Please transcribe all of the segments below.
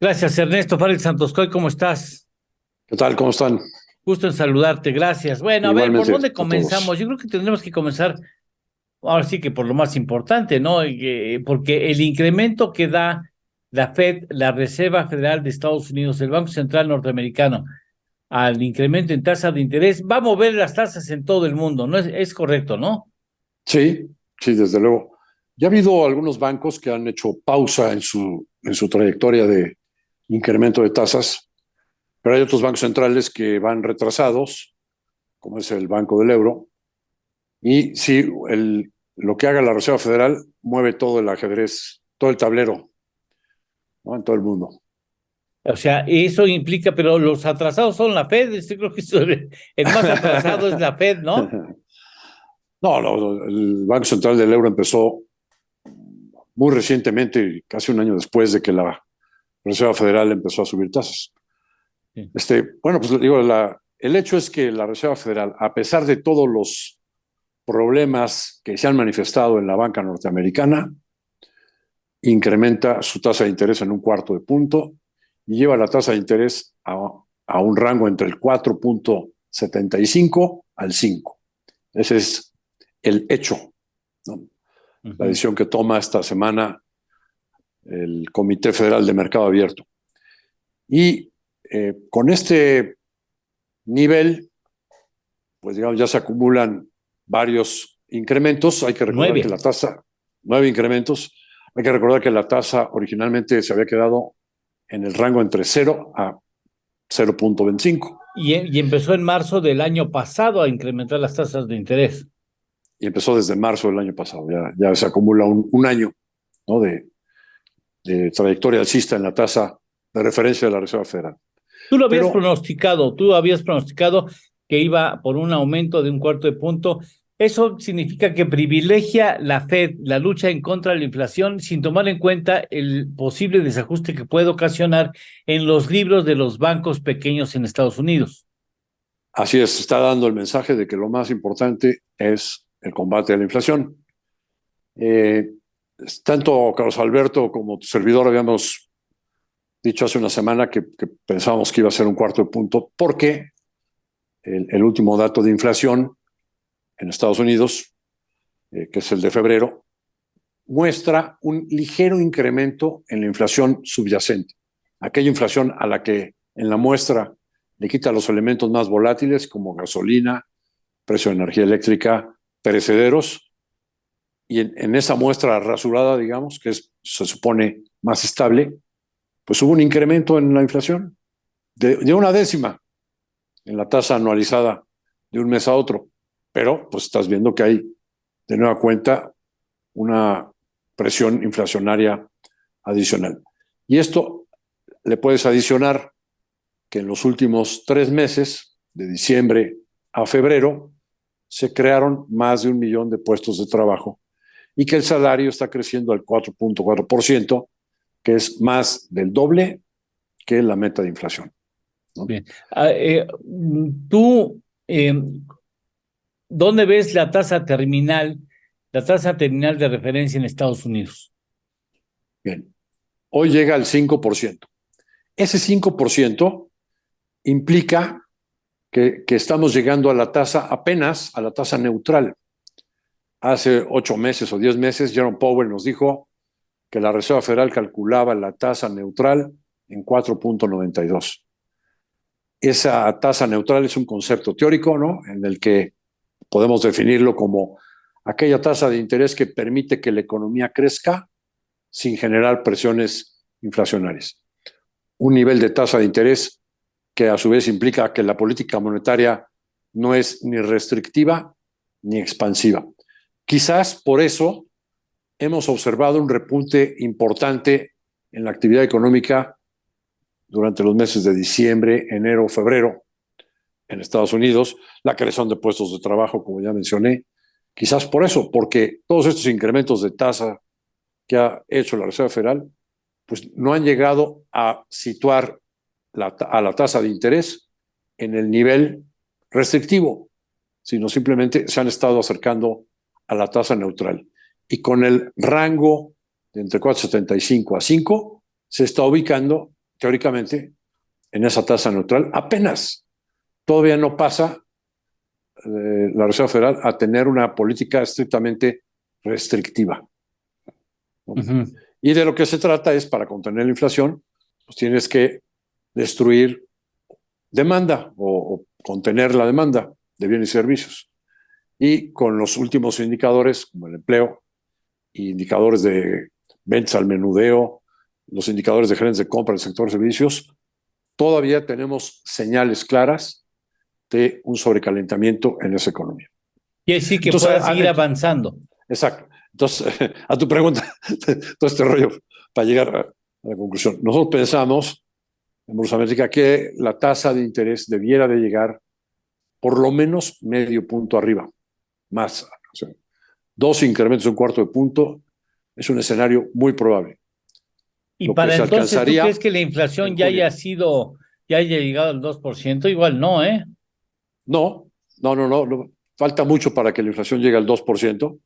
Gracias, Ernesto Fárez Santoscoy, ¿cómo estás? ¿Qué tal? ¿Cómo están? Gusto en saludarte, gracias. Bueno, a ver, ¿por Igualmente dónde a todos. comenzamos? Yo creo que tendremos que comenzar, ahora sí que por lo más importante, ¿no? Porque el incremento que da la Fed, la Reserva Federal de Estados Unidos, el Banco Central Norteamericano, al incremento en tasa de interés, va a mover las tasas en todo el mundo, ¿no? Es correcto, ¿no? Sí, sí, desde luego. Ya ha habido algunos bancos que han hecho pausa en su trayectoria de incremento de tasas, pero hay otros bancos centrales que van retrasados, como es el Banco del Euro. Y sí, lo que haga la Reserva Federal mueve todo el ajedrez, todo el tablero, ¿no? En todo el mundo. O sea, eso implica, pero los atrasados son la Fed, yo creo que el más atrasado es la Fed, ¿no? No, no, el Banco Central del Euro empezó muy recientemente, casi un año después de que la Reserva Federal empezó a subir tasas. Sí. Bueno, pues digo, el hecho es que la Reserva Federal, a pesar de todos los problemas que se han manifestado en la banca norteamericana, incrementa su tasa de interés en un cuarto de punto y lleva la tasa de interés a un rango entre el 4,75 al 5. Ese es el hecho, ¿no? La Ujú. decisión que toma esta semana el Comité Federal de Mercado Abierto. Y con este nivel, pues digamos, ya se acumulan varios incrementos. Hay que recordar que la 9. tasa, 9 incrementos, hay que recordar que la tasa originalmente se había quedado en el rango entre 0 a 0,25 Y empezó en marzo del año pasado a incrementar las tasas de interés. y empezó desde marzo del año pasado. Ya se acumula un año, ¿no? de trayectoria alcista en la tasa de referencia de la Reserva Federal. Pero Tú habías pronosticado que iba por un aumento de un cuarto de punto. Eso significa que privilegia la Fed, la lucha en contra de la inflación, sin tomar en cuenta el posible desajuste que puede ocasionar en los libros de los bancos pequeños en Estados Unidos. así es, se está dando el mensaje de que lo más importante es el combate a la inflación. Eh, Tanto Carlos Alberto como tu servidor habíamos dicho hace una semana que pensábamos que iba a ser un cuarto de punto porque el último dato de inflación en Estados Unidos, que es el de febrero, muestra un ligero incremento en la inflación subyacente, aquella inflación a la que en la muestra le quita los elementos más volátiles como gasolina, precio de energía eléctrica, perecederos, y en esa muestra rasurada, digamos, se supone más estable, pues hubo un incremento en la inflación de una décima en la tasa anualizada de un mes a otro. Pero pues estás viendo que hay de nueva cuenta una presión inflacionaria adicional. Y esto le puedes adicionar que en los últimos 3 meses, de diciembre a febrero, se crearon más de 1 millón de puestos de trabajo y que el salario está creciendo al 4,4%, que es más del doble que la meta de inflación, ¿no? Bien. Tú, ¿dónde ves la tasa terminal de referencia en Estados Unidos? Bien, hoy llega al 5%. Ese 5% implica que estamos llegando a la tasa, apenas a la tasa neutral. Hace 8 meses o 10 meses, Jerome Powell nos dijo que la Reserva Federal calculaba la tasa neutral en 4,92. Esa tasa neutral es un concepto teórico, ¿no? En el que podemos definirlo como aquella tasa de interés que permite que la economía crezca sin generar presiones inflacionarias. Un nivel de tasa de interés que a su vez implica que la política monetaria no es ni restrictiva ni expansiva. Quizás por eso hemos observado un repunte importante en la actividad económica durante los meses de diciembre, enero, febrero en Estados Unidos, la creación de puestos de trabajo, como ya mencioné. Quizás por eso, porque todos estos incrementos de tasa que ha hecho la Reserva Federal, pues no han llegado a situar a la tasa de interés en el nivel restrictivo, sino simplemente se han estado acercando a la tasa neutral. Y con el rango de entre 4,75 a 5, se está ubicando teóricamente, en esa tasa neutral. Apenas todavía no pasa la Reserva Federal a tener una política estrictamente restrictiva, ¿no? Y de lo que se trata es, para contener la inflación, pues tienes que destruir demanda o contener la demanda de bienes y servicios. Y con los últimos indicadores, como el empleo, indicadores de ventas al menudeo, los indicadores de gerentes de compra del sector de servicios, todavía tenemos señales claras de un sobrecalentamiento en esa economía. Quiere decir que Entonces, pueda seguir avanzando. Exacto. Entonces, a tu pregunta, todo este rollo, para llegar a la conclusión. Nosotros pensamos en Bolsa América que la tasa de interés debiera de llegar por lo menos medio punto arriba, más. O sea, 2 incrementos de un cuarto de punto es un escenario muy probable. Y Lo para que se entonces, ¿tú alcanzaría crees que la inflación ya haya sido, ya haya llegado al 2%? Igual no, ¿eh? No. Falta mucho para que la inflación llegue al 2%.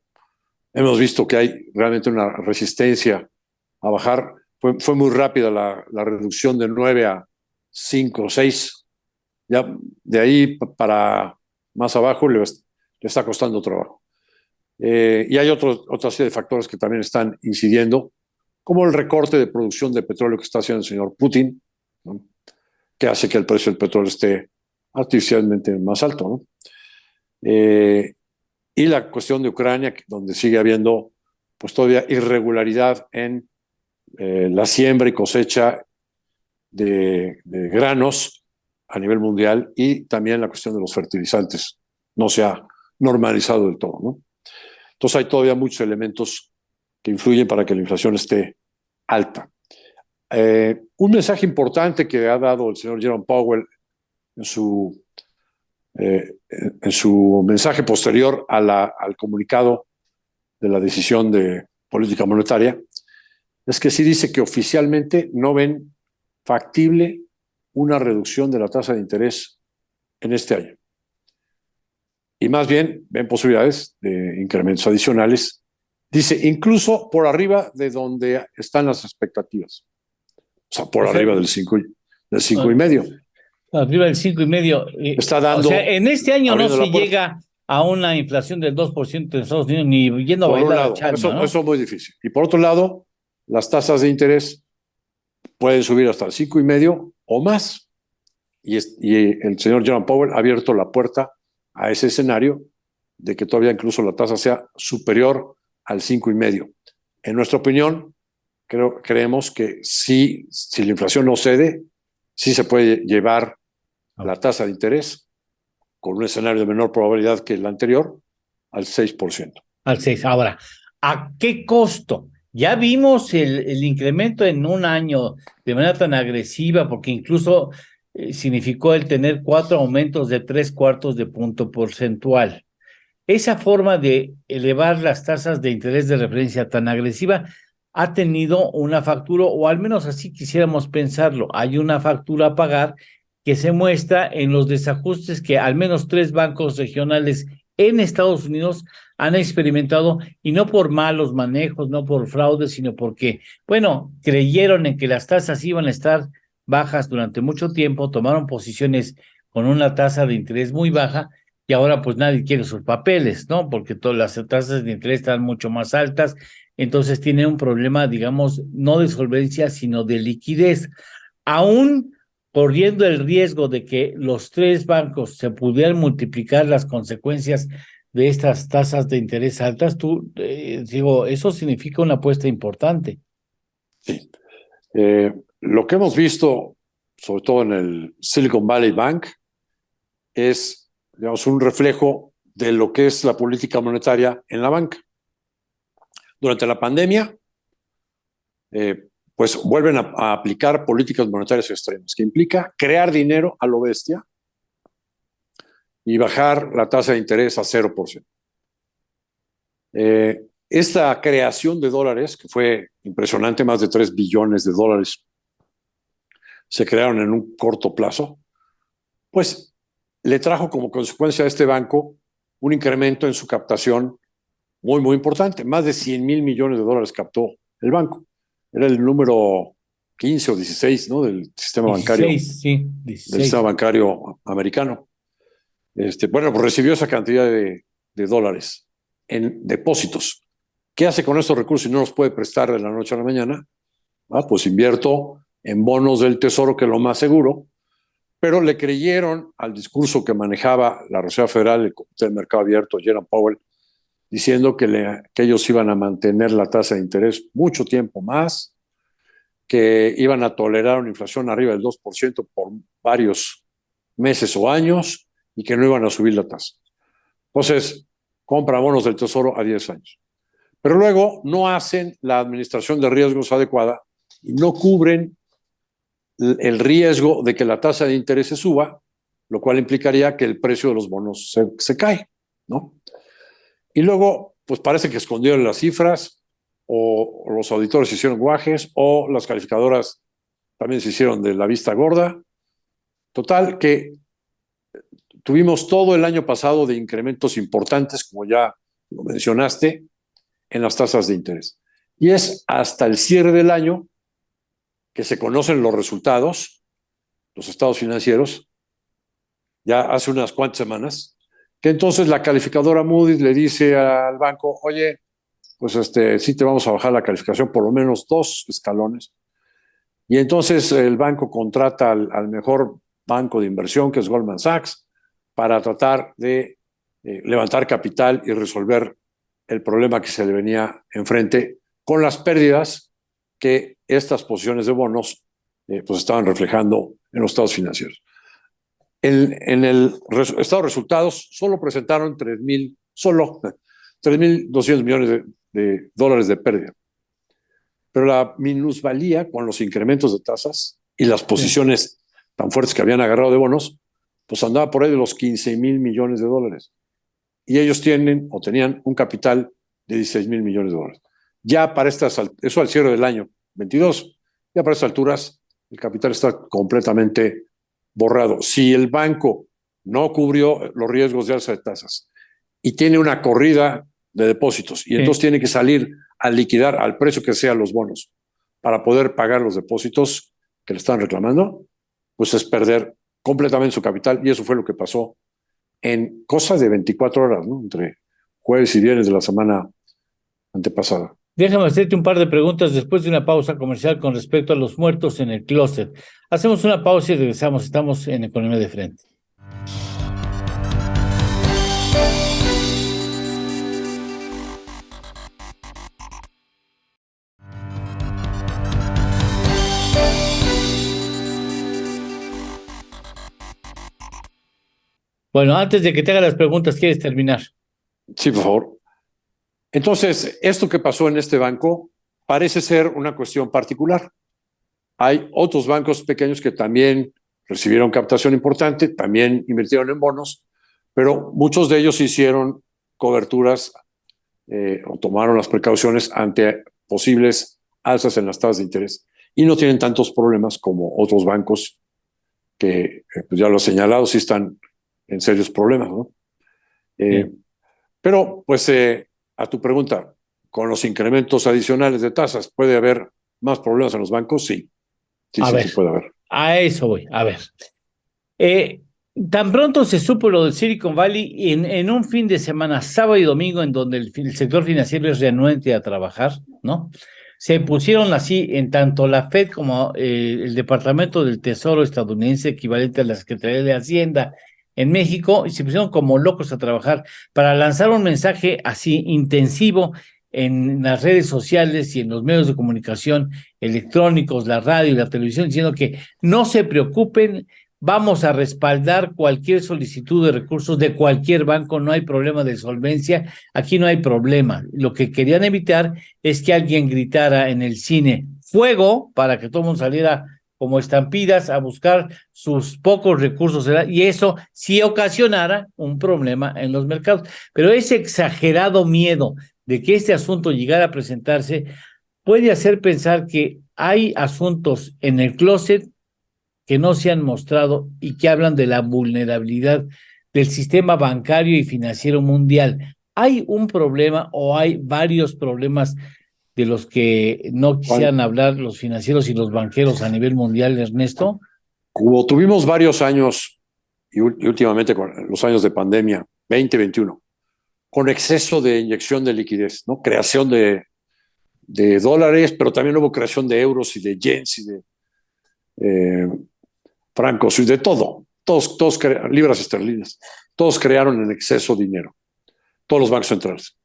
Hemos visto que hay realmente una resistencia a bajar. Fue muy rápida la reducción de 9 a 5 o 6. Ya de ahí para más abajo le está costando trabajo. Y hay otra serie de factores que también están incidiendo, como el recorte de producción de petróleo que está haciendo el señor Putin, ¿no? Que hace que el precio del petróleo esté artificialmente más alto, ¿no? Y la cuestión de Ucrania, donde sigue habiendo pues todavía irregularidad en la siembra y cosecha de granos a nivel mundial, y también la cuestión de los fertilizantes no se ha normalizado del todo, ¿no? Entonces hay todavía muchos elementos que influyen para que la inflación esté alta. Un mensaje importante que ha dado el señor Jerome Powell en su mensaje posterior al comunicado de la decisión de política monetaria, es que sí dice que oficialmente no ven factible una reducción de la tasa de interés en este año. Y más bien ven posibilidades de incrementos adicionales. Dice, incluso por arriba de donde están las expectativas. O sea, por arriba del 5,5. Arriba del 5,5. Está O sea, dando, en este año no abriendo se la puerta. llega a una inflación del 2% en Estados Unidos, ni yendo a Por un bailar a lado, Chalma, ¿no? eso es muy difícil. Y por otro lado, las tasas de interés pueden subir hasta el 5,5 o más. Y el señor Jerome Powell ha abierto la puerta a ese escenario de que todavía incluso la tasa sea superior al 5,5. En nuestra opinión, creemos que si la inflación no cede, sí se puede llevar la tasa de interés con un escenario de menor probabilidad que el anterior al 6%. Al 6. Ahora, ¿a qué costo? Ya vimos el incremento en un año de manera tan agresiva, porque incluso significó el tener 4 aumentos de 3/4 de punto porcentual. Esa forma de elevar las tasas de interés de referencia tan agresiva ha tenido una factura, o al menos así quisiéramos pensarlo. Hay una factura a pagar que se muestra en los desajustes que al menos 3 bancos regionales en Estados Unidos han experimentado, y no por malos manejos, no por fraude, sino porque, bueno, creyeron en que las tasas iban a estar bajas durante mucho tiempo, tomaron posiciones con una tasa de interés muy baja, y ahora pues nadie quiere sus papeles, ¿no? Porque todas las tasas de interés están mucho más altas, entonces tiene un problema, digamos, no de solvencia, sino de liquidez. Aún corriendo el riesgo de que los 3 bancos se pudieran multiplicar las consecuencias de estas tasas de interés altas, digo, eso significa una apuesta importante. Sí. Lo que hemos visto, sobre todo en el Silicon Valley Bank, es, digamos, un reflejo de lo que es la política monetaria en la banca. Durante la pandemia, pues vuelven a aplicar políticas monetarias extremas, que implica crear dinero a lo bestia y bajar la tasa de interés a 0%. Esta creación de dólares, que fue impresionante, más de 3 billones de dólares se crearon en un corto plazo, pues le trajo como consecuencia a este banco un incremento en su captación muy importante. Más de 100,000 millones de dólares captó el banco. Era el número 15 o 16, ¿no? Del sistema bancario, 16, sí, del 16. sistema bancario americano. Bueno, pues recibió esa cantidad de dólares en depósitos. ¿Qué hace con estos recursos si no los puede prestar de la noche a la mañana? Pues invierto en bonos del Tesoro, que es lo más seguro, pero le creyeron al discurso que manejaba la Reserva Federal, el Comité del Mercado Abierto, Jerome Powell, diciendo que ellos iban a mantener la tasa de interés mucho tiempo más, que iban a tolerar una inflación arriba del 2% por varios meses o años y que no iban a subir la tasa. Entonces, compra bonos del Tesoro a 10 años. Pero luego no hacen la administración de riesgos adecuada y no cubren el riesgo de que la tasa de interés se suba, lo cual implicaría que el precio de los bonos se cae, ¿no? Y luego, pues parece que escondieron las cifras, o los auditores hicieron guajes, o las calificadoras también se hicieron de la vista gorda. Total, que tuvimos todo el año pasado de incrementos importantes, como ya lo mencionaste, en las tasas de interés. Y es hasta el cierre del año que se conocen los resultados, los estados financieros, ya hace unas cuantas semanas, que entonces la calificadora Moody's le dice al banco, oye, pues sí te vamos a bajar la calificación por lo menos 2 escalones. Y entonces el banco contrata al mejor banco de inversión, que es Goldman Sachs, para tratar de levantar capital y resolver el problema que se le venía enfrente con las pérdidas que estas posiciones de bonos pues estaban reflejando en los estados financieros. En el estado de resultados solo presentaron 3.200 millones de dólares de pérdida. Pero la minusvalía con los incrementos de tasas y las posiciones tan fuertes que habían agarrado de bonos, pues andaba por ahí de los 15,000 millones de dólares. Y ellos tienen o tenían un capital de 16,000 millones de dólares. Ya para eso al cierre del año 22, ya para estas alturas el capital está completamente borrado. Si el banco no cubrió los riesgos de alza de tasas y tiene una corrida de depósitos y entonces tiene que salir a liquidar al precio que sea los bonos para poder pagar los depósitos que le están reclamando, pues es perder completamente su capital, y eso fue lo que pasó en cosas de 24 horas, ¿no? Entre jueves y viernes de la semana antepasada. Déjame hacerte un par de preguntas después de una pausa comercial con respecto a los muertos en el closet. Hacemos una pausa y regresamos. Estamos en Economía de Frente. Bueno, antes de que te haga las preguntas, ¿quieres terminar? Sí, por favor. Entonces, esto que pasó en este banco parece ser una cuestión particular. Hay otros bancos pequeños que también recibieron captación importante, también invirtieron en bonos, pero muchos de ellos hicieron coberturas o tomaron las precauciones ante posibles alzas en las tasas de interés y no tienen tantos problemas como otros bancos que, pues ya lo he señalado, sí están en serios problemas, ¿no? Pero, pues, a tu pregunta, con los incrementos adicionales de tasas, ¿puede haber más problemas en los bancos? Sí. Sí puede haber. A eso voy. A ver. Tan pronto se supo lo del Silicon Valley en un fin de semana, sábado y domingo, en donde el sector financiero es reanuente a trabajar, ¿no? Se pusieron así en tanto la Fed como el Departamento del Tesoro estadounidense, equivalente a la Secretaría de Hacienda en México, y se pusieron como locos a trabajar para lanzar un mensaje así intensivo en las redes sociales y en los medios de comunicación electrónicos, la radio y la televisión, diciendo que no se preocupen, vamos a respaldar cualquier solicitud de recursos de cualquier banco, no hay problema de solvencia, aquí no hay problema. Lo que querían evitar es que alguien gritara en el cine fuego para que todo el mundo saliera como estampidas a buscar sus pocos recursos, y eso sí ocasionara un problema en los mercados. Pero ese exagerado miedo de que este asunto llegara a presentarse puede hacer pensar que hay asuntos en el closet que no se han mostrado y que hablan de la vulnerabilidad del sistema bancario y financiero mundial. ¿Hay un problema o hay varios problemas de los que no ¿Cuál? quisieran hablar los financieros y los banqueros a nivel mundial, Ernesto? Como tuvimos varios años, y últimamente con los años de pandemia, 2021, con exceso de inyección de liquidez, ¿no? Creación de dólares, pero también hubo creación de euros y de yens y de eh, francos y de todo. Todos libras esterlinas. Todos crearon en exceso dinero, todos los bancos centrales.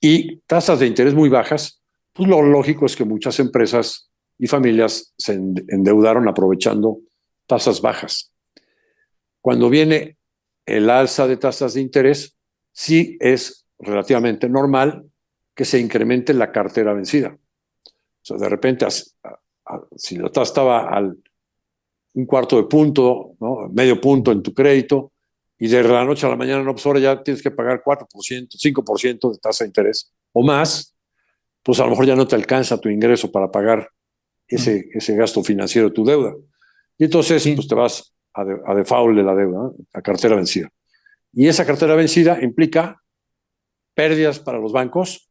Y tasas de interés muy bajas, pues lo lógico es que muchas empresas y familias se endeudaron aprovechando tasas bajas. Cuando viene el alza de tasas de interés, sí es relativamente normal que se incremente la cartera vencida. O sea, de repente, si la tasa estaba al un cuarto de punto, ¿no? Medio punto en tu crédito, y de la noche a la mañana, no, pues ahora ya tienes que pagar 4%, 5% de tasa de interés o más, pues a lo mejor ya no te alcanza tu ingreso para pagar ese gasto financiero de tu deuda. Y entonces, Sí, pues te vas a default de la deuda, ¿no? A cartera vencida. Y esa cartera vencida implica pérdidas para los bancos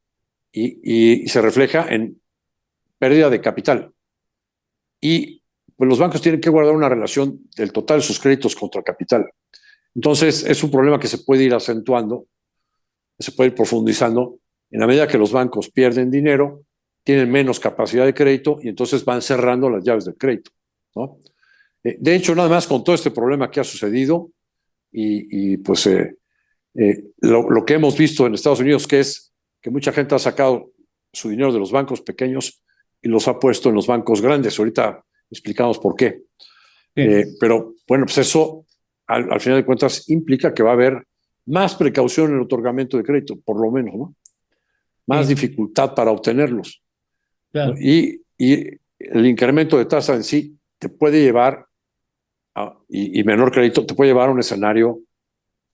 y se refleja en pérdida de capital. Y pues los bancos tienen que guardar una relación del total de sus créditos contra el capital. Entonces, es un problema que se puede ir acentuando, se puede ir profundizando en la medida que los bancos pierden dinero, tienen menos capacidad de crédito y entonces van cerrando las llaves del crédito, ¿no? De hecho, nada más con todo este problema que ha sucedido pues lo que hemos visto en Estados Unidos, que es que mucha gente ha sacado su dinero de los bancos pequeños y los ha puesto en los bancos grandes. Ahorita explicamos por qué. sí, Pero bueno, pues eso al final de cuentas implica que va a haber más precaución en el otorgamiento de crédito, por lo menos, ¿no? Más sí, dificultad para obtenerlos, ¿no? claro. Y el incremento de tasa en sí te puede llevar y menor crédito te puede llevar a un escenario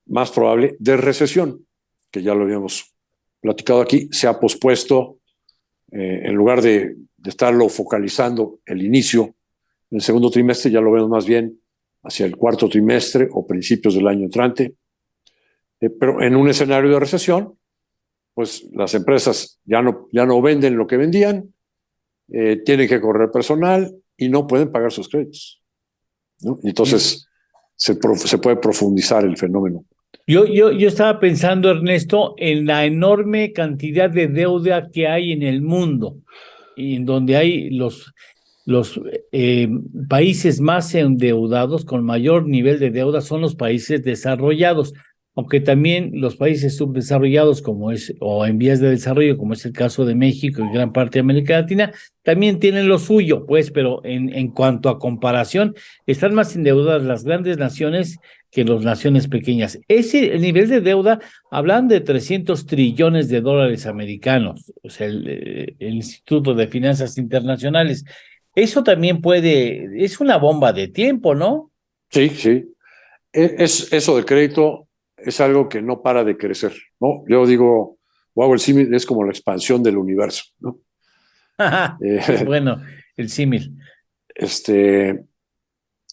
más probable de recesión, que ya lo habíamos platicado aquí, se ha pospuesto en lugar de estarlo focalizando el inicio en el segundo trimestre, ya lo vemos más bien hacia el cuarto trimestre o principios del año entrante. Pero en un escenario de recesión, pues las empresas ya no venden lo que vendían, tienen que correr personal y no pueden pagar sus créditos, ¿no? Sí. Entonces se puede profundizar el fenómeno. Yo estaba pensando, Ernesto, en la enorme cantidad de deuda que hay en el mundo, y en donde hay los países más endeudados, con mayor nivel de deuda, son los países desarrollados, aunque también los países subdesarrollados, como es, o en vías de desarrollo, como es el caso de México y gran parte de América Latina, también tienen lo suyo, pues, pero en cuanto a comparación, están más endeudadas las grandes naciones que las naciones pequeñas. El nivel de deuda, hablan de 300 trillones de dólares americanos, o sea, el Instituto de Finanzas Internacionales. Eso también es una bomba de tiempo, ¿no? Sí, sí. Eso del crédito es algo que no para de crecer, ¿no? Yo digo, o hago el símil, es como la expansión del universo, ¿no? Qué Eh, bueno el símil. este,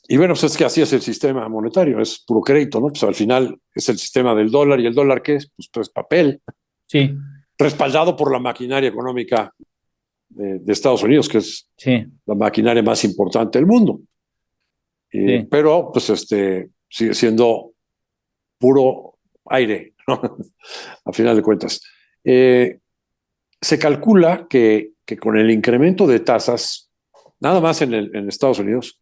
y bueno, pues es que así es el sistema monetario, es puro crédito, ¿no? Pues al final es el sistema del dólar, ¿y el dólar qué es? Pues papel, Sí, respaldado por la maquinaria económica de Estados Unidos, que es sí, la maquinaria más importante del mundo. sí. Pero pues sigue siendo puro aire, ¿no? A final de cuentas. Eh, Se calcula que con el incremento de tasas, nada más en Estados Unidos,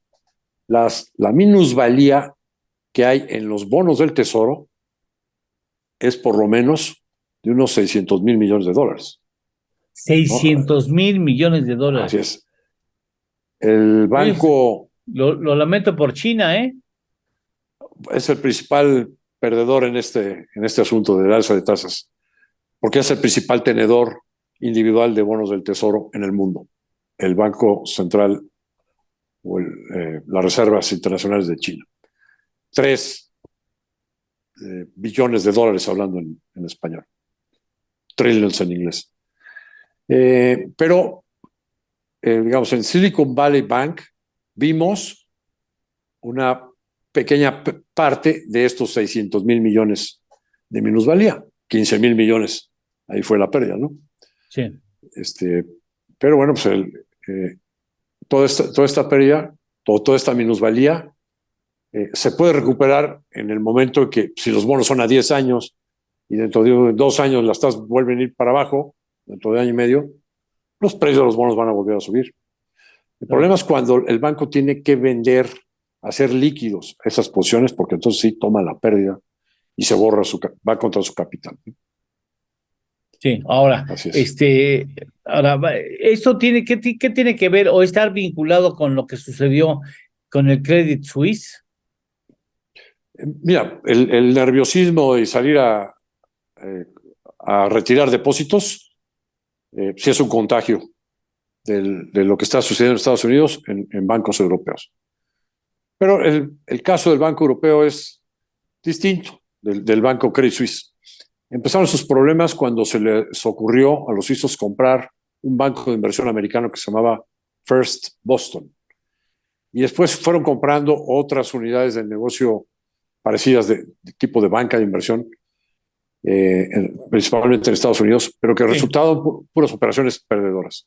la minusvalía que hay en los bonos del tesoro es por lo menos de unos 600,000 millones de dólares, ¿no? 600.000 millones de dólares. Así es. El Pues, banco lo lamento por China, ¿eh? es el principal perdedor en este asunto del alza de tasas, porque es el principal tenedor individual de bonos del tesoro en el mundo. El Banco Central o las reservas internacionales de China. 3 billones de dólares hablando en español, trillions en inglés. Pero, digamos, en Silicon Valley Bank vimos una pequeña parte de estos 600,000 millones de minusvalía, 15,000 millones, ahí fue la pérdida, ¿no? Sí. Pero bueno, pues toda esta pérdida, toda esta minusvalía, se puede recuperar en el momento en que, si los bonos son a 10 años y dentro de 2 años las tasas vuelven a ir para abajo, dentro de año y medio, los precios de los bonos van a volver a subir. El problema es cuando el banco tiene que vender, hacer líquidos esas posiciones, porque entonces sí toma la pérdida y se borra va contra su capital. Sí, ahora, Así es. ¿esto tiene, qué tiene que ver o estar vinculado con lo que sucedió con el Credit Suisse? Mira, el nerviosismo de salir a retirar depósitos, sí es un contagio de lo que está sucediendo en Estados Unidos en bancos europeos. Pero el caso del Banco Europeo es distinto del Banco Credit Suisse. Empezaron sus problemas cuando se les ocurrió a los suizos comprar un banco de inversión americano que se llamaba First Boston. Y después fueron comprando otras unidades del negocio parecidas de tipo de banca de inversión, principalmente en Estados Unidos, pero que resultaron puras operaciones perdedoras.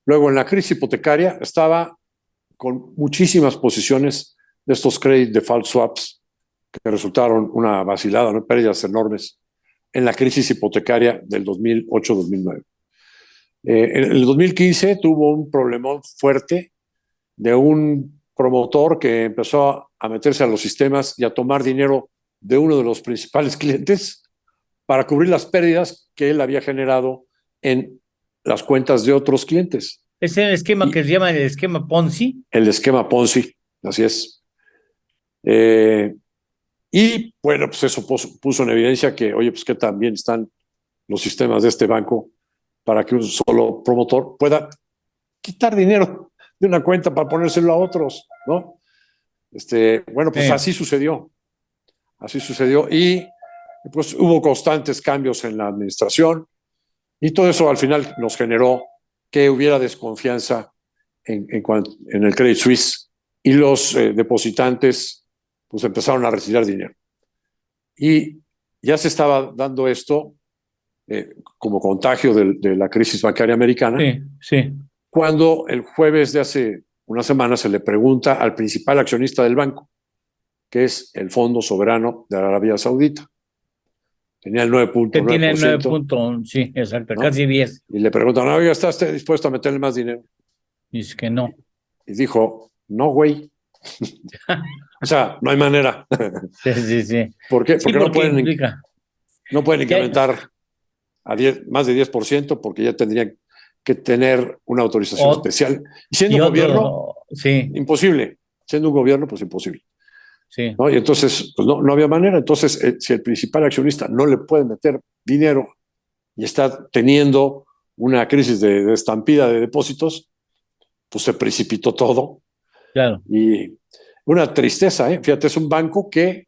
Luego, en la crisis hipotecaria, estaba con muchísimas posiciones de estos credit default swaps que resultaron una vacilada, ¿no? Pérdidas enormes en la crisis hipotecaria del 2008-2009. En el 2015 tuvo un problemón fuerte de un promotor que empezó a meterse a los sistemas y a tomar dinero de uno de los principales clientes para cubrir las pérdidas que él había generado en las cuentas de otros clientes. Es el esquema que se llama el esquema Ponzi. El esquema Ponzi, así es. Y bueno, pues eso puso en evidencia que, oye, pues que también están los sistemas de este banco para que un solo promotor pueda quitar dinero de una cuenta para ponérselo a otros, ¿no? Bueno, pues así sucedió. Así sucedió. Y pues hubo constantes cambios en la administración y todo eso al final nos generó que hubiera desconfianza en el Credit Suisse y los depositantes pues empezaron a retirar dinero. Y ya se estaba dando esto como contagio de la crisis bancaria americana. Sí, sí. Cuando el jueves de hace una semana se le pregunta al principal accionista del banco, que es el Fondo Soberano de Arabia Saudita. Tenía el 9.9%. Que tiene el 9. Sí, exacto, ¿no? Casi 10. Y le preguntan, oiga, ¿estás dispuesto a meterle más dinero? Dice que no. Y dijo, no, güey. O sea, no hay manera. Sí, sí. ¿Por qué? Sí, porque no pueden incrementar a más de 10% porque ya tendrían que tener una autorización especial. Y siendo un gobierno, sí. Imposible. Siendo un gobierno, pues imposible. Sí. ¿No? Y entonces, pues no había manera. Entonces, si el principal accionista no le puede meter dinero y está teniendo una crisis de estampida de depósitos, pues se precipitó todo. Claro. Y una tristeza, ¿eh? Fíjate, es un banco que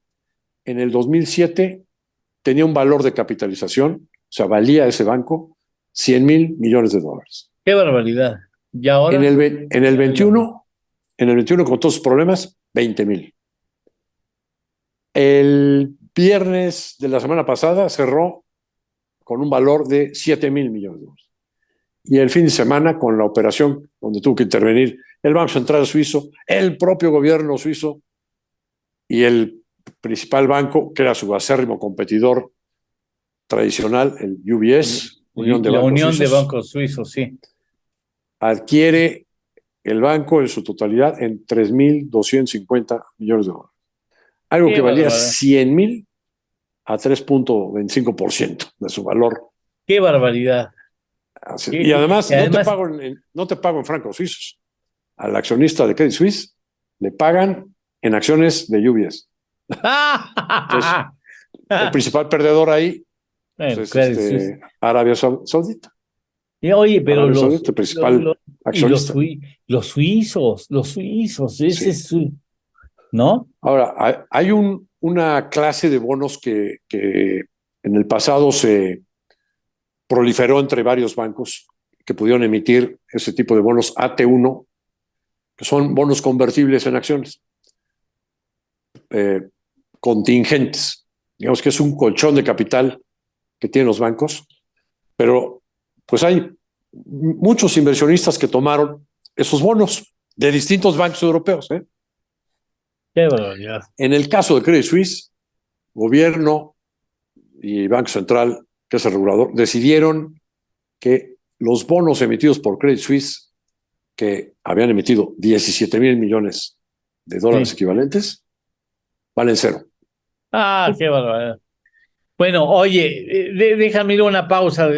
en el 2007 tenía un valor de capitalización, o sea, valía ese banco $100,000 millones. Qué barbaridad. ¿Y ahora? En el 21, con todos sus problemas, 20,000. El viernes de la semana pasada cerró con un valor de $7,000 millones. Y el fin de semana, con la operación donde tuvo que intervenir el Banco Central Suizo, el propio gobierno suizo y el principal banco, que era su acérrimo competidor tradicional, el UBS, Unión de Bancos Suizos, sí. Adquiere el banco en su totalidad en $3,250 millones. Algo que valía 100,000 a 3.25% de su valor. ¡Qué barbaridad! Y además, no te pago en francos suizos. Al accionista de Credit Suisse le pagan en acciones de UBS. Entonces, el principal perdedor ahí pues, es Arabia Saudita. Oye, pero el principal accionista. Los suizos, ese es su, ¿no? Ahora, hay una clase de bonos que en el pasado se proliferó entre varios bancos que pudieron emitir ese tipo de bonos AT1, que son bonos convertibles en acciones contingentes. Digamos que es un colchón de capital que tienen los bancos, pero pues hay muchos inversionistas que tomaron esos bonos de distintos bancos europeos. Qué barbaridad. En el caso de Credit Suisse, gobierno y Banco Central, que es el regulador, decidieron que los bonos emitidos por Credit Suisse, que habían emitido 17,000 millones de dólares equivalentes, valen cero. Qué barbaridad. Bueno, oye, déjame ir a una pausa,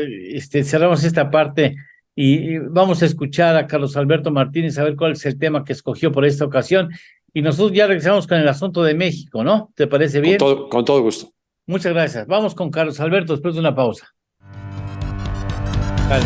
cerramos esta parte y vamos a escuchar a Carlos Alberto Martínez a ver cuál es el tema que escogió por esta ocasión y nosotros ya regresamos con el asunto de México, ¿no? ¿Te parece bien? Con todo gusto. Muchas gracias. Vamos con Carlos Alberto después de una pausa. Dale.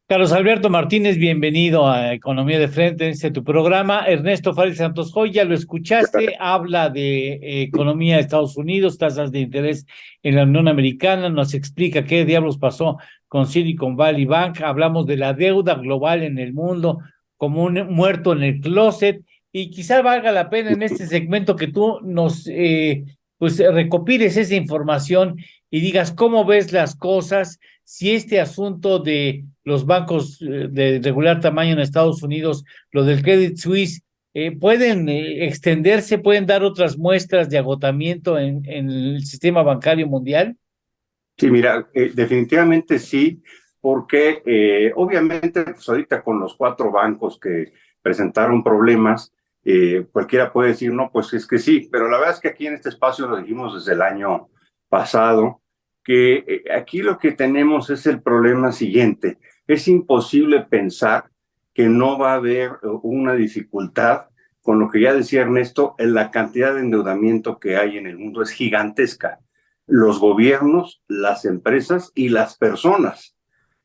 Carlos Alberto Martínez, bienvenido a Economía de Frente, en tu programa. Ernesto Farid Santos Hoy, ya lo escuchaste, habla de economía de Estados Unidos, tasas de interés en la Unión Americana, nos explica qué diablos pasó con Silicon Valley Bank, hablamos de la deuda global en el mundo como un muerto en el closet, y quizá valga la pena en este segmento que tú nos recopiles esa información y digas cómo ves las cosas, si este asunto de los bancos de regular tamaño en Estados Unidos, lo del Credit Suisse, pueden extenderse, pueden dar otras muestras de agotamiento en el sistema bancario mundial. Sí, mira, definitivamente sí, porque obviamente pues ahorita con los 4 bancos que presentaron problemas, cualquiera puede decir, no, pues es que sí, pero la verdad es que aquí en este espacio lo dijimos desde el año pasado, que aquí lo que tenemos es el problema siguiente. Es imposible pensar que no va a haber una dificultad con lo que ya decía Ernesto, la cantidad de endeudamiento que hay en el mundo es gigantesca. Los gobiernos, las empresas y las personas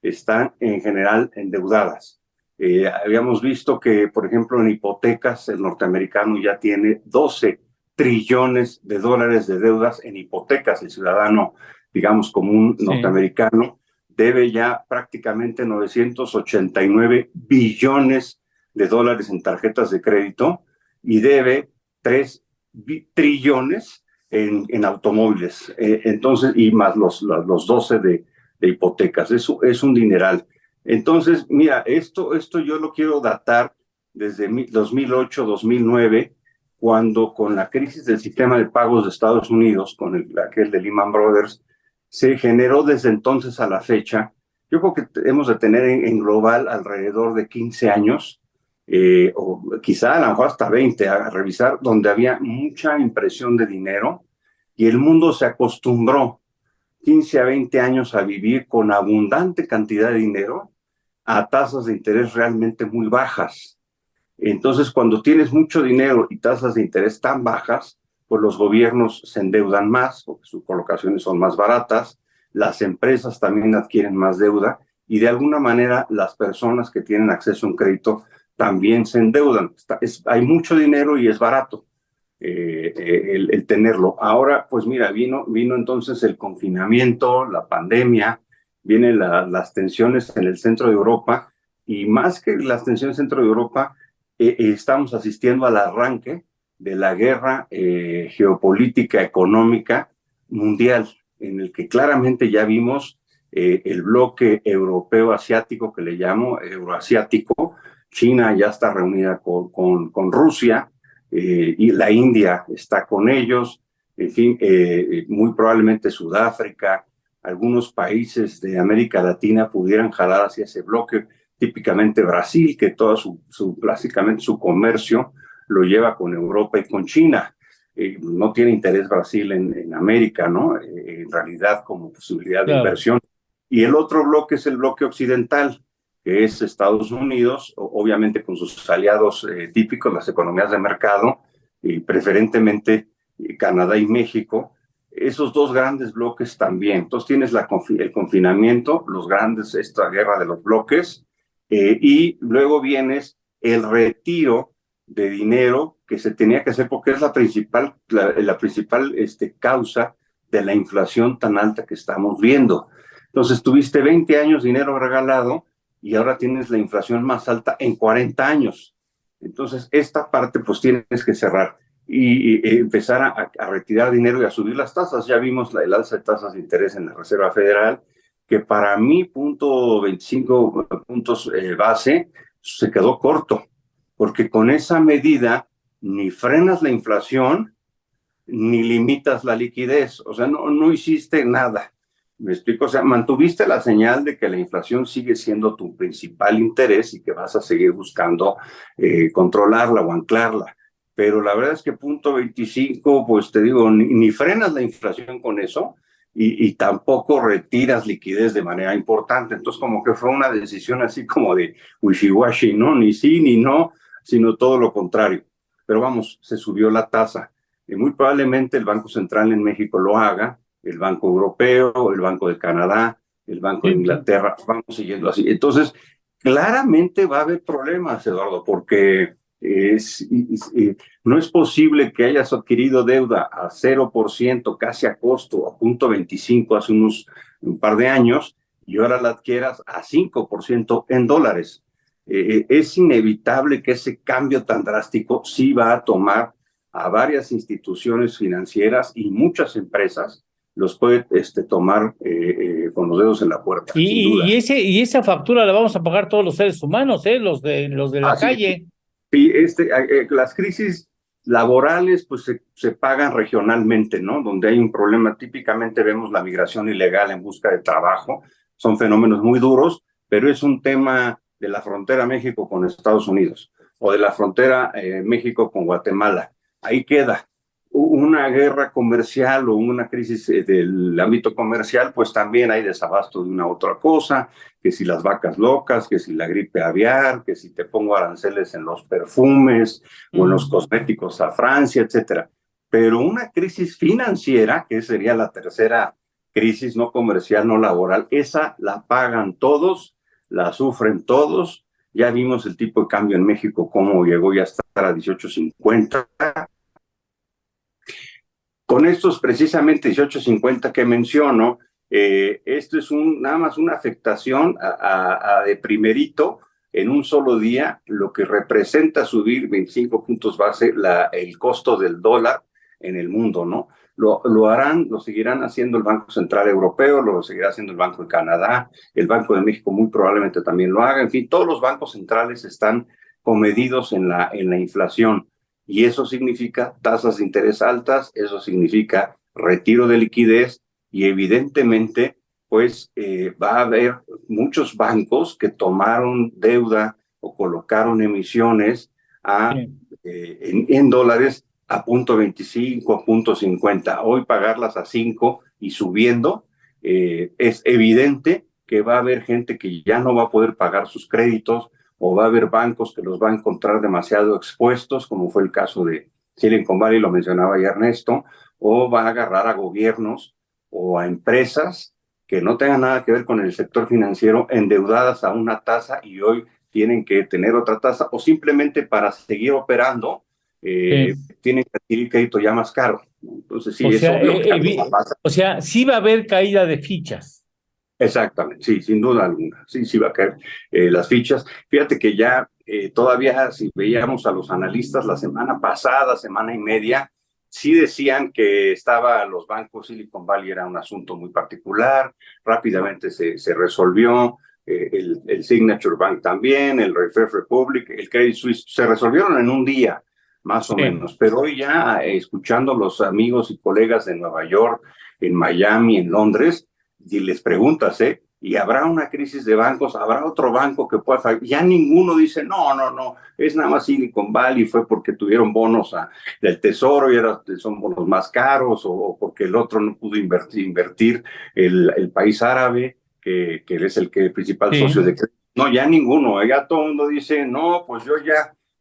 están en general endeudadas. Habíamos visto que, por ejemplo, en hipotecas, el norteamericano ya tiene 12 trillones de dólares de deudas en hipotecas. El ciudadano, digamos, común norteamericano, debe ya prácticamente 989 billones de dólares en tarjetas de crédito y debe 3 trillones en automóviles. Entonces, y más los 12 de hipotecas. Eso es un dineral. Entonces, mira, esto yo lo quiero datar desde 2008, 2009, cuando con la crisis del sistema de pagos de Estados Unidos, con aquel de Lehman Brothers, se generó desde entonces a la fecha. Yo creo que hemos de tener en global alrededor de 15 años, o quizá a lo mejor hasta 20, a revisar, donde había mucha impresión de dinero y el mundo se acostumbró 15 a 20 años a vivir con abundante cantidad de dinero a tasas de interés realmente muy bajas. Entonces, cuando tienes mucho dinero y tasas de interés tan bajas, pues los gobiernos se endeudan más porque sus colocaciones son más baratas, las empresas también adquieren más deuda y de alguna manera las personas que tienen acceso a un crédito también se endeudan. Hay mucho dinero y es barato el tenerlo. Ahora, pues mira, vino entonces el confinamiento, la pandemia, vienen las tensiones en el centro de Europa y más que las tensiones en el centro de Europa, estamos asistiendo al arranque de la guerra geopolítica económica mundial, en el que claramente ya vimos el bloque europeo-asiático, que le llamo euroasiático. China ya está reunida con Rusia, y la India está con ellos, en fin, muy probablemente Sudáfrica, algunos países de América Latina pudieran jalar hacia ese bloque, típicamente Brasil, que todo básicamente su comercio lo lleva con Europa y con China. No tiene interés Brasil en América, ¿no? En realidad como posibilidad de inversión. Y el otro bloque es el bloque occidental, que es Estados Unidos, obviamente con sus aliados típicos, las economías de mercado, y preferentemente Canadá y México. Esos dos grandes bloques también. Entonces tienes el confinamiento, esta guerra de los bloques, y luego vienes el retiro de dinero que se tenía que hacer porque es la principal causa de la inflación tan alta que estamos viendo. Entonces tuviste 20 años dinero regalado y ahora tienes la inflación más alta en 40 años. Entonces, esta parte pues tienes que cerrar y empezar a retirar dinero y a subir las tasas. Ya vimos el alza de tasas de interés en la Reserva Federal, que para mí, 0.25 puntos base, se quedó corto, porque con esa medida ni frenas la inflación, ni limitas la liquidez. O sea, no hiciste nada. ¿Me explico? O sea, mantuviste la señal de que la inflación sigue siendo tu principal interés y que vas a seguir buscando controlarla o anclarla. Pero la verdad es que 0.25, pues te digo, ni frenas la inflación con eso y tampoco retiras liquidez de manera importante. Entonces, como que fue una decisión así como de wishy-washy, ¿no? Ni sí ni no, sino todo lo contrario. Pero vamos, se subió la tasa. Y muy probablemente el Banco Central en México lo haga, el Banco Europeo, el Banco de Canadá, el Banco de Inglaterra, vamos siguiendo así. Entonces, claramente va a haber problemas, Eduardo, porque no es posible que hayas adquirido deuda a 0%, casi a costo, a 0.25 hace un par de años, y ahora la adquieras a 5% en dólares. Es inevitable que ese cambio tan drástico sí va a tomar a varias instituciones financieras y muchas empresas los puede tomar con los dedos en la puerta, sin duda. Y esa factura la vamos a pagar todos los seres humanos, los de la calle. Sí, las crisis laborales pues se pagan regionalmente, ¿no? Donde hay un problema, típicamente vemos la migración ilegal en busca de trabajo, son fenómenos muy duros, pero es un tema de la frontera México con Estados Unidos o de la frontera México con Guatemala. Ahí queda. Una guerra comercial o una crisis del ámbito comercial, pues también hay desabasto de una u otra cosa, que si las vacas locas, que si la gripe aviar, que si te pongo aranceles en los perfumes o en los cosméticos a Francia, etcétera. Pero una crisis financiera, que sería la tercera crisis, no comercial, no laboral, esa la pagan todos, la sufren todos. Ya vimos el tipo de cambio en México, cómo llegó ya a estar a 18.50. Con estos precisamente 18.50 que menciono, esto es nada más una afectación de primerito en un solo día, lo que representa subir 25 puntos base el costo del dólar en el mundo, ¿no? Lo seguirán haciendo el Banco Central Europeo, lo seguirá haciendo el Banco de Canadá, el Banco de México muy probablemente también lo haga. En fin, todos los bancos centrales están comedidos en la inflación. Y eso significa tasas de interés altas, eso significa retiro de liquidez y evidentemente pues va a haber muchos bancos que tomaron deuda o colocaron emisiones en dólares a 0.25, a 0.50. Hoy pagarlas a 5 y subiendo, es evidente que va a haber gente que ya no va a poder pagar sus créditos, o va a haber bancos que los va a encontrar demasiado expuestos, como fue el caso de Silicon Valley, lo mencionaba ya Ernesto, o va a agarrar a gobiernos o a empresas que no tengan nada que ver con el sector financiero, endeudadas a una tasa y hoy tienen que tener otra tasa, o simplemente para seguir operando, tienen que adquirir crédito ya más caro. Entonces, sí, o sea, sí va a haber caída de fichas. Exactamente, sí, sin duda alguna. Sí va a caer las fichas. Fíjate que ya todavía, si veíamos a los analistas la semana pasada, semana y media, sí decían que los bancos Silicon Valley era un asunto muy particular, rápidamente se resolvió, el Signature Bank también, el First Republic, el Credit Suisse, se resolvieron en un día, más o menos. Pero hoy ya, escuchando a los amigos y colegas de Nueva York, en Miami, en Londres, y les preguntas, ¿y habrá una crisis de bancos? ¿Habrá otro banco que pueda fallar? Ya ninguno dice, no, es nada más Silicon Valley, fue porque tuvieron bonos del tesoro y son bonos más caros, o porque el otro no pudo invertir el país árabe, que es el principal socio de crédito. No, ya ninguno, ya todo el mundo dice, no, pues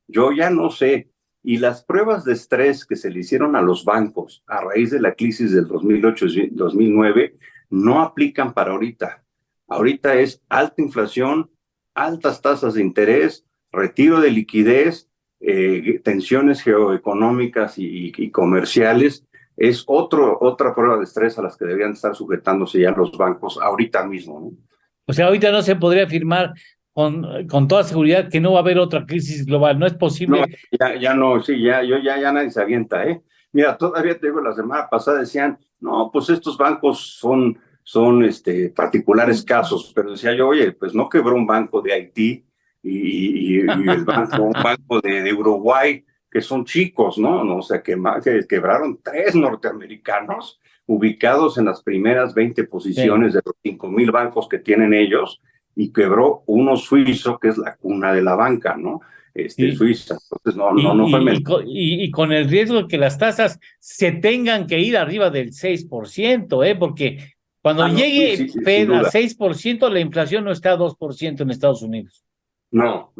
yo ya no sé. Y las pruebas de estrés que se le hicieron a los bancos a raíz de la crisis del 2008-2009 no aplican para ahorita. Ahorita es alta inflación, altas tasas de interés, retiro de liquidez, tensiones geoeconómicas y comerciales. Es otra prueba de estrés a las que deberían estar sujetándose ya los bancos ahorita mismo, ¿no? O sea, ahorita no se podría firmar con toda seguridad que no va a haber otra crisis global. No es No, posible. ya no, sí, ya nadie se avienta, ¿eh? Mira, todavía te digo, la semana pasada decían, no, pues estos bancos son particulares casos, pero decía yo, oye, pues no quebró un banco de Haití y un banco de Uruguay, que son chicos, ¿no? No, o sea, que quebraron 3 norteamericanos ubicados en las primeras 20 Sí. posiciones de los 5,000 bancos que tienen ellos, y quebró uno suizo, que es la cuna de la banca, ¿no? Sí. Suiza. Entonces, no fue Y, y, menor. y, co- y- y con el riesgo de que las tasas se tengan que ir arriba del 6%, porque cuando No, sí, llegue sí, sin Fed a duda. 6%, la inflación no está a 2% en Estados Unidos. No,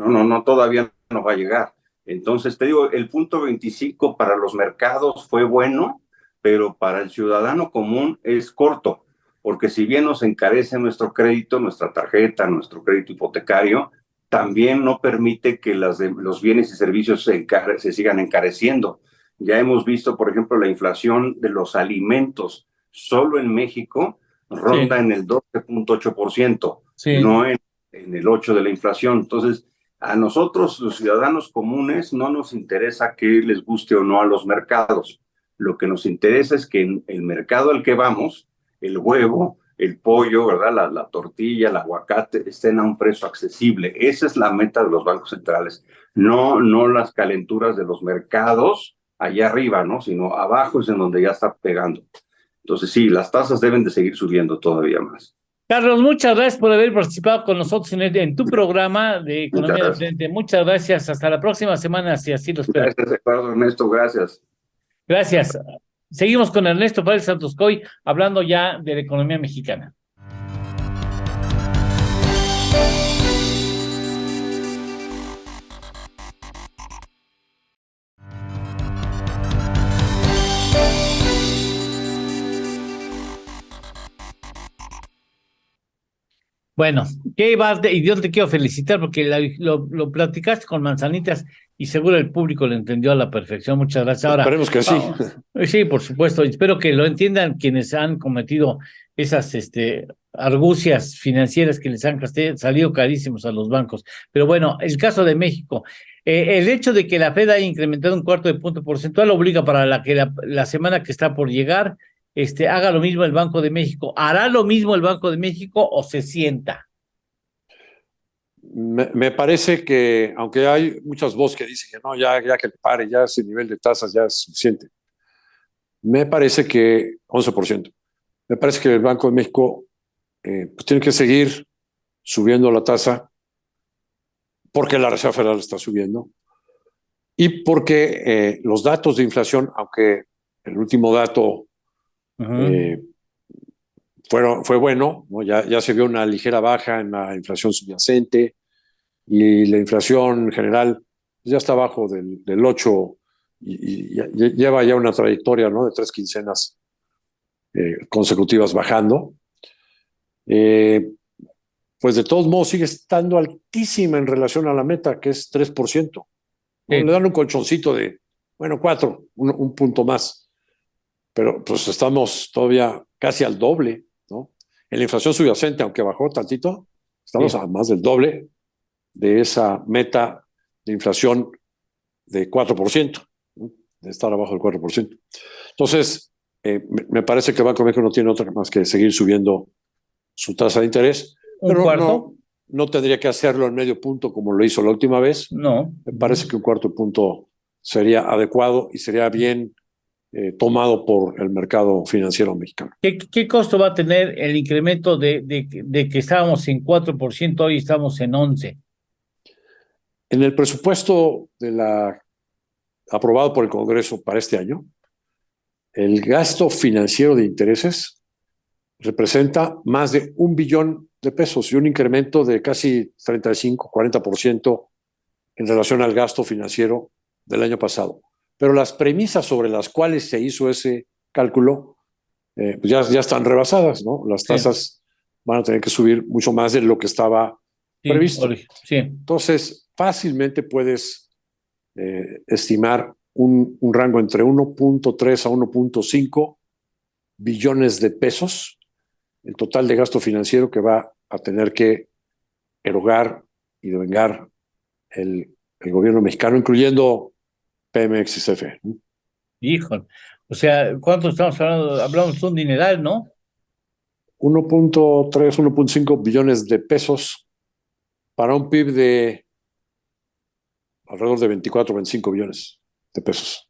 todavía no va a llegar. Entonces, te digo, el punto 25 para los mercados fue bueno, pero para el ciudadano común es corto, porque si bien nos encarece nuestro crédito, nuestra tarjeta, nuestro crédito hipotecario, también no permite que los bienes y servicios se sigan encareciendo. Ya hemos visto, por ejemplo, la inflación de los alimentos solo en México ronda Sí, en el 12,8%, sí. no en el 8 de la inflación. Entonces, a nosotros, los ciudadanos comunes, no nos interesa que les guste o no a los mercados. Lo que nos interesa es que en el mercado al que vamos, el huevo, el pollo, ¿verdad? La tortilla, el aguacate, estén a un precio accesible. Esa es la meta de los bancos centrales. No las calenturas de los mercados allá arriba, ¿no? Sino abajo es en donde ya está pegando. Entonces, sí, las tasas deben de seguir subiendo todavía más. Carlos, muchas gracias por haber participado con nosotros en tu programa de Muchas Economía de gracias. Frente. Muchas gracias. Hasta la próxima semana, si así lo espero. Gracias, Eduardo Ernesto, gracias. Gracias. Seguimos con Ernesto Pérez Santos Coy, hablando ya de la economía mexicana. Bueno, y yo te quiero felicitar porque lo platicaste con manzanitas y seguro el público lo entendió a la perfección. Muchas gracias. Ahora, Esperemos que sí. sí, por supuesto. Espero que lo entiendan quienes han cometido esas argucias financieras que les han salido carísimos a los bancos. Pero bueno, el caso de México. El hecho de que la Fed haya incrementado un cuarto de punto porcentual obliga para que la semana que está por llegar haga lo mismo el Banco de México. ¿Hará lo mismo el Banco de México o se sienta? Me parece que, aunque hay muchas voces que dicen que no, ya que le pare, ya ese nivel de tasas ya es suficiente, me parece que 11%. Me parece que el Banco de México pues tiene que seguir subiendo la tasa porque la Reserva Federal está subiendo y porque los datos de inflación, aunque el último dato Uh-huh. eh, fue bueno, ¿no? Ya se vio una ligera baja en la inflación subyacente y la inflación general ya está abajo del 8 y lleva ya una trayectoria, ¿no?, de 3 quincenas consecutivas bajando. Pues de todos modos sigue estando altísima en relación a la meta, que es 3%. ¿No? Le Sí, dan un colchoncito de, bueno, 4, un punto más, pero pues estamos todavía casi al doble, ¿no? En la inflación subyacente, aunque bajó tantito, estamos sí. a más del doble de esa meta de inflación de 4%, ¿no?, de estar abajo del 4%. Entonces, me parece que el Banco de México no tiene otra más que seguir subiendo su tasa de interés, ¿Un pero cuarto? no tendría que hacerlo en medio punto como lo hizo la última vez. No. Me parece que un cuarto punto sería adecuado y sería bien tomado por el mercado financiero mexicano. ¿Qué costo va a tener el incremento de que estábamos en 4%, hoy estamos en 11%? En el presupuesto aprobado por el Congreso para este año, el gasto financiero de intereses representa más de 1 billón de pesos y un incremento de casi 35-40% en relación al gasto financiero del año pasado. Pero las premisas sobre las cuales se hizo ese cálculo pues ya están rebasadas, ¿no? Las Sí, tasas van a tener que subir mucho más de lo que estaba sí, previsto. sí. Entonces, fácilmente puedes estimar un rango entre 1.3 a 1.5 billones de pesos, el total de gasto financiero que va a tener que erogar y devengar el gobierno mexicano, incluyendo Pemex y CFE. Híjole. O sea, ¿cuánto estamos hablando? Hablamos de un dineral, ¿no? 1.3, 1.5 billones de pesos para un PIB de alrededor de 24, 25 billones de pesos.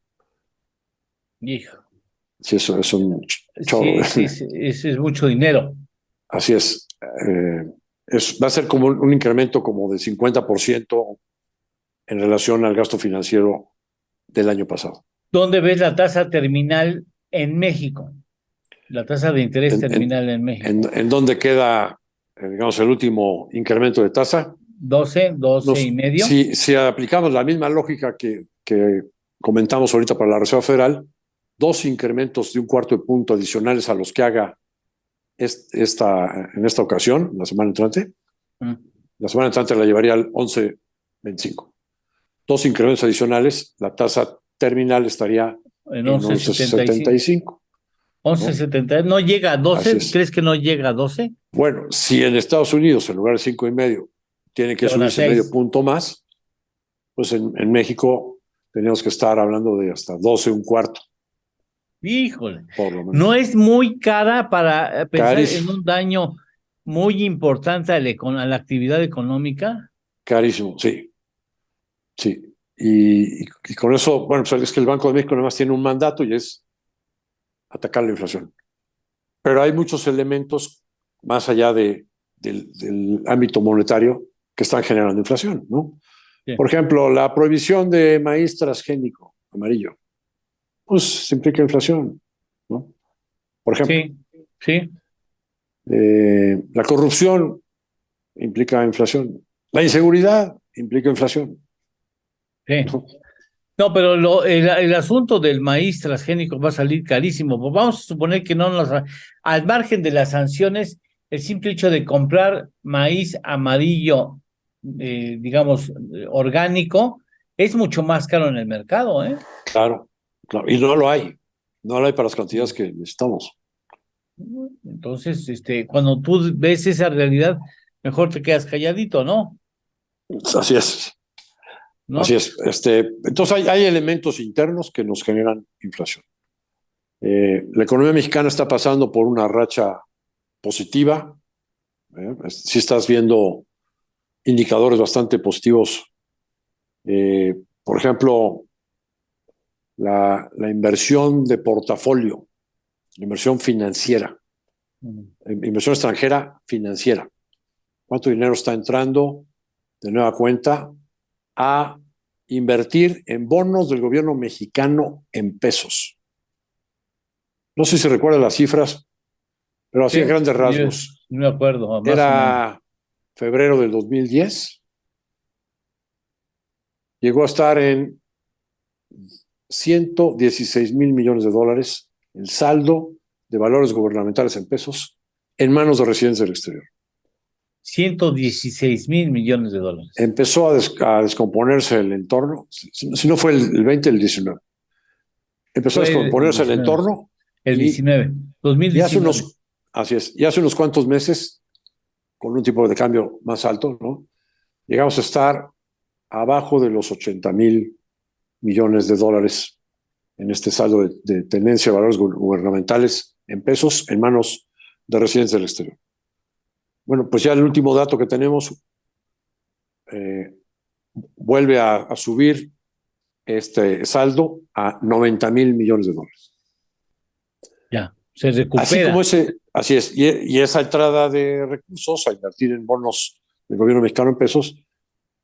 Hijo. Sí, eso es un chorro. Sí, es mucho dinero. Así es. Va a ser como un incremento como de 50% en relación al gasto financiero del año pasado. ¿Dónde ves la tasa terminal en México? La tasa de interés terminal en México. ¿En dónde queda, digamos, el último incremento de tasa? 12 y medio. Si aplicamos la misma lógica que comentamos ahorita para la Reserva Federal, 2 incrementos de 1/4 de punto adicionales a los que haga en esta ocasión, la semana entrante. La semana entrante la llevaría al 11.25. 2 incrementos adicionales, la tasa terminal estaría en 11.75. 11.70, ¿no llega a 12? ¿Crees que no llega a 12? Bueno, si en Estados Unidos, en lugar de 5.5, tiene que subirse medio punto más, pues en México tenemos que estar hablando de hasta 12.25. Híjole, por lo menos. No es muy cara para pensar Carísimo. en un daño muy importante a la actividad económica. Carísimo, sí. Sí. Y con eso, bueno, pues es que el Banco de México además tiene un mandato y es atacar la inflación. Pero hay muchos elementos más allá del ámbito monetario que están generando inflación, ¿no? Sí. Por ejemplo, la prohibición de maíz transgénico amarillo, pues implica inflación, ¿no? Por ejemplo. Sí. La corrupción implica inflación. La inseguridad implica inflación. Sí. No, pero el asunto del maíz transgénico va a salir carísimo. Pues vamos a suponer que al margen de las sanciones, el simple hecho de comprar maíz amarillo, digamos, orgánico, es mucho más caro en el mercado, ¿eh? Claro. Y no lo hay. No lo hay para las cantidades que necesitamos. Entonces, cuando tú ves esa realidad, mejor te quedas calladito, ¿no? Así es. ¿No? Así es. Entonces hay elementos internos que nos generan inflación. La economía mexicana está pasando por una racha positiva. Sí estás viendo indicadores bastante positivos. Por ejemplo, la inversión de portafolio, la inversión financiera, inversión extranjera financiera. ¿Cuánto dinero está entrando de nueva cuenta a invertir en bonos del gobierno mexicano en pesos? No sé si recuerda las cifras, pero así a grandes rasgos. No me acuerdo. Era febrero del 2010. Llegó a estar en 116,000 millones de dólares el saldo de valores gubernamentales en pesos en manos de residentes del exterior. 116,000 millones de dólares. Empezó a descomponerse el entorno, si no fue el 20, el 19. Empezó a descomponerse el entorno. El 19, 2019. Y hace unos cuantos meses, con un tipo de cambio más alto, ¿no? Llegamos a estar abajo de los 80,000 millones de dólares en este saldo de tenencia de valores gubernamentales en pesos en manos de residentes del exterior. Bueno, pues ya el último dato que tenemos vuelve a subir este saldo a 90,000 millones de dólares. Ya, se recupera. Así es, y esa entrada de recursos a invertir en bonos del gobierno mexicano en pesos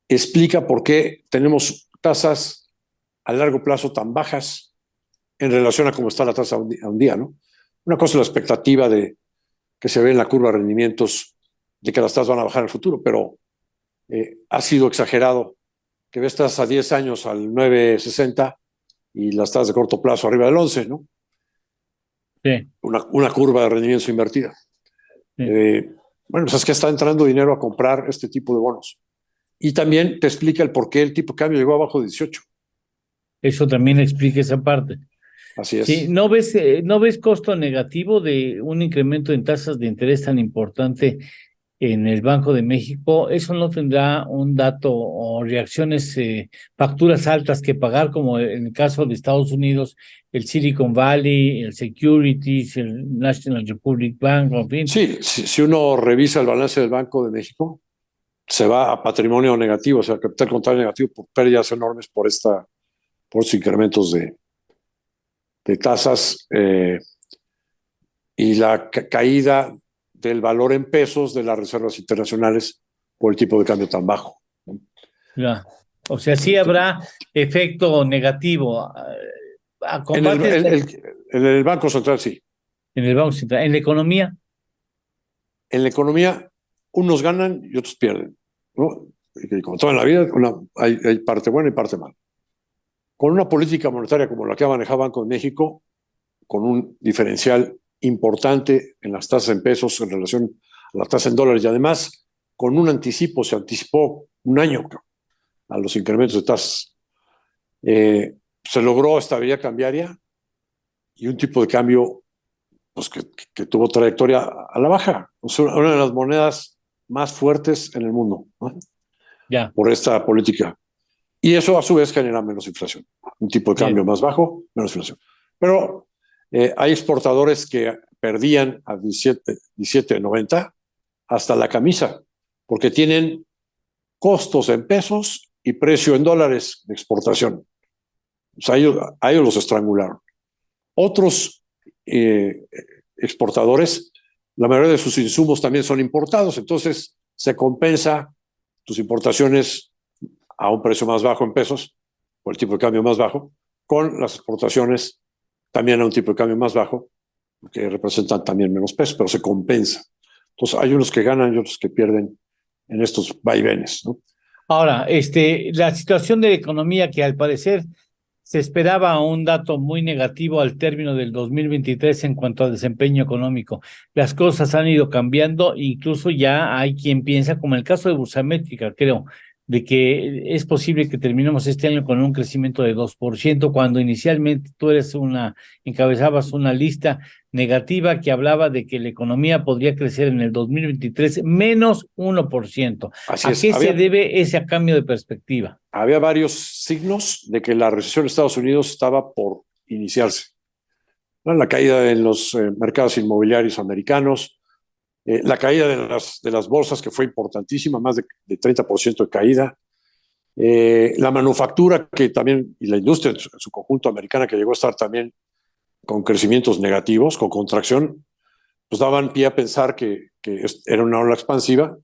explica por qué tenemos tasas a largo plazo tan bajas en relación a cómo está la tasa a un día, ¿no? Una cosa es la expectativa de que se ve en la curva de rendimientos de que las tasas van a bajar en el futuro, pero ha sido exagerado que ves tasas a 10 años al 9.60 y las tasas de corto plazo arriba del 11, ¿no? Sí. Una curva de rendimientos invertida. Sí. Bueno, pues es que está entrando dinero a comprar este tipo de bonos. Y también te explica el por qué el tipo de cambio llegó abajo de 18. Eso también explica esa parte. Así es. Sí, ¿no ves costo negativo de un incremento en tasas de interés tan importante en el Banco de México, ¿eso no tendrá un dato o reacciones, facturas altas que pagar, como en el caso de Estados Unidos, el Silicon Valley, el Securities, el National Republic Bank, en fin? Sí, si uno revisa el balance del Banco de México, se va a patrimonio negativo, o sea, capital contable negativo por pérdidas enormes por estos incrementos de tasas y la caída del valor en pesos de las reservas internacionales por el tipo de cambio tan bajo. Ya. O sea, sí habrá efecto negativo a En el, combates en el Banco Central sí. en el Banco Central. En la economía, En la economía, unos ganan y otros pierden, ¿no? Y como todo en la vida, hay parte buena y parte mala. Con una política monetaria como la que ha manejado Banco de México, con un diferencial importante en las tasas en pesos en relación a la tasa en dólares y además con un anticipo, se anticipó un año a los incrementos de tasas. Se logró estabilidad cambiaria y un tipo de cambio pues, que tuvo trayectoria a la baja. O sea, una de las monedas más fuertes en el mundo, ¿no? ya. Por esta política. Y eso a su vez genera menos inflación. Un tipo de cambio Bien. más bajo, menos inflación. Pero hay exportadores que perdían a 17.90 hasta la camisa, porque tienen costos en pesos y precio en dólares de exportación. O sea, a ellos los estrangularon. Otros exportadores, la mayoría de sus insumos también son importados, entonces se compensa tus importaciones a un precio más bajo en pesos, por el tipo de cambio más bajo, con las exportaciones también a un tipo de cambio más bajo, que representan también menos pesos, pero se compensa. Entonces hay unos que ganan y otros que pierden en estos vaivenes, ¿no? Ahora, la situación de la economía, que al parecer se esperaba un dato muy negativo al término del 2023 en cuanto al desempeño económico. Las cosas han ido cambiando, incluso ya hay quien piensa, como en el caso de Bursamétrica, creo, de que es posible que terminemos este año con un crecimiento de 2%, cuando inicialmente tú encabezabas una lista negativa que hablaba de que la economía podría crecer en el 2023 menos 1%. Así ¿A es. qué se debe ese cambio de perspectiva? Había varios signos de que la recesión de Estados Unidos estaba por iniciarse, ¿no? La caída en los mercados inmobiliarios americanos, la caída de las bolsas, que fue importantísima, más de 30% de caída, la manufactura, que también, y la industria en su conjunto americana, que llegó a estar también con crecimientos negativos, con contracción, pues daban pie a pensar que era una ola expansiva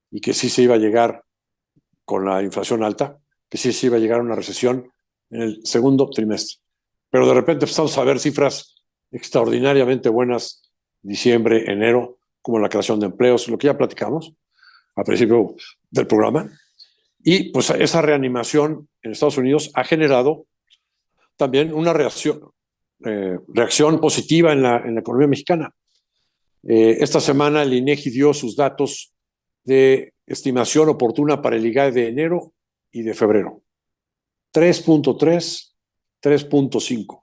y que sí se iba a llegar con la inflación alta, que sí se iba a llegar a una recesión en el segundo trimestre. Pero de repente empezamos a ver cifras extraordinariamente buenas, diciembre, enero, como la creación de empleos, lo que ya platicamos al principio del programa. Y pues esa reanimación en Estados Unidos ha generado también una reacción positiva en la economía mexicana. Esta semana el INEGI dio sus datos de estimación oportuna para el IGAE de enero y de febrero. 3.3, 3.5.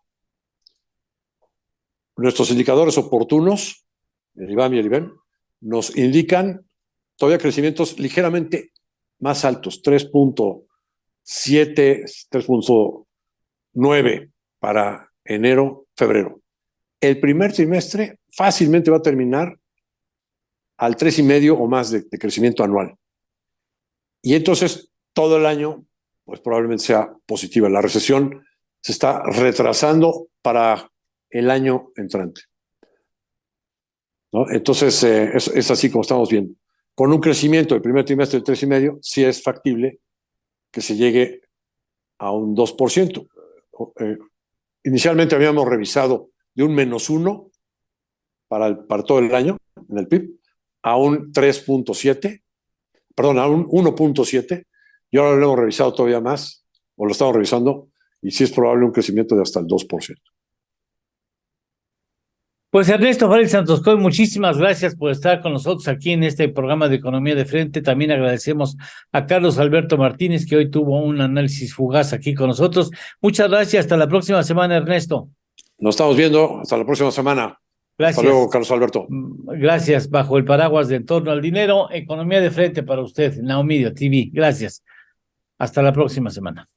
Nuestros indicadores oportunos, el IBAM y el IBEM, nos indican todavía crecimientos ligeramente más altos, 3.7, 3.9 para enero, febrero. El primer trimestre fácilmente va a terminar al 3,5 o más de crecimiento anual. Y entonces todo el año pues probablemente sea positiva. La recesión se está retrasando para el año entrante, ¿no? Entonces es así como estamos viendo. Con un crecimiento del primer trimestre de 3,5, sí es factible que se llegue a un 2%. Inicialmente habíamos revisado de un -1 para todo el año en el PIB a un 3.7, perdón, a un 1.7, y ahora lo hemos revisado todavía más, o lo estamos revisando, y sí es probable un crecimiento de hasta el 2%. Pues Ernesto Félix Santos Coy, muchísimas gracias por estar con nosotros aquí en este programa de Economía de Frente. También agradecemos a Carlos Alberto Martínez, que hoy tuvo un análisis fugaz aquí con nosotros. Muchas gracias, hasta la próxima semana, Ernesto. Nos estamos viendo, hasta la próxima semana. Gracias. Hasta luego, Carlos Alberto. Gracias. Bajo el paraguas de En torno al dinero, economía de frente para usted, Naomedio TV. Gracias. Hasta la próxima semana.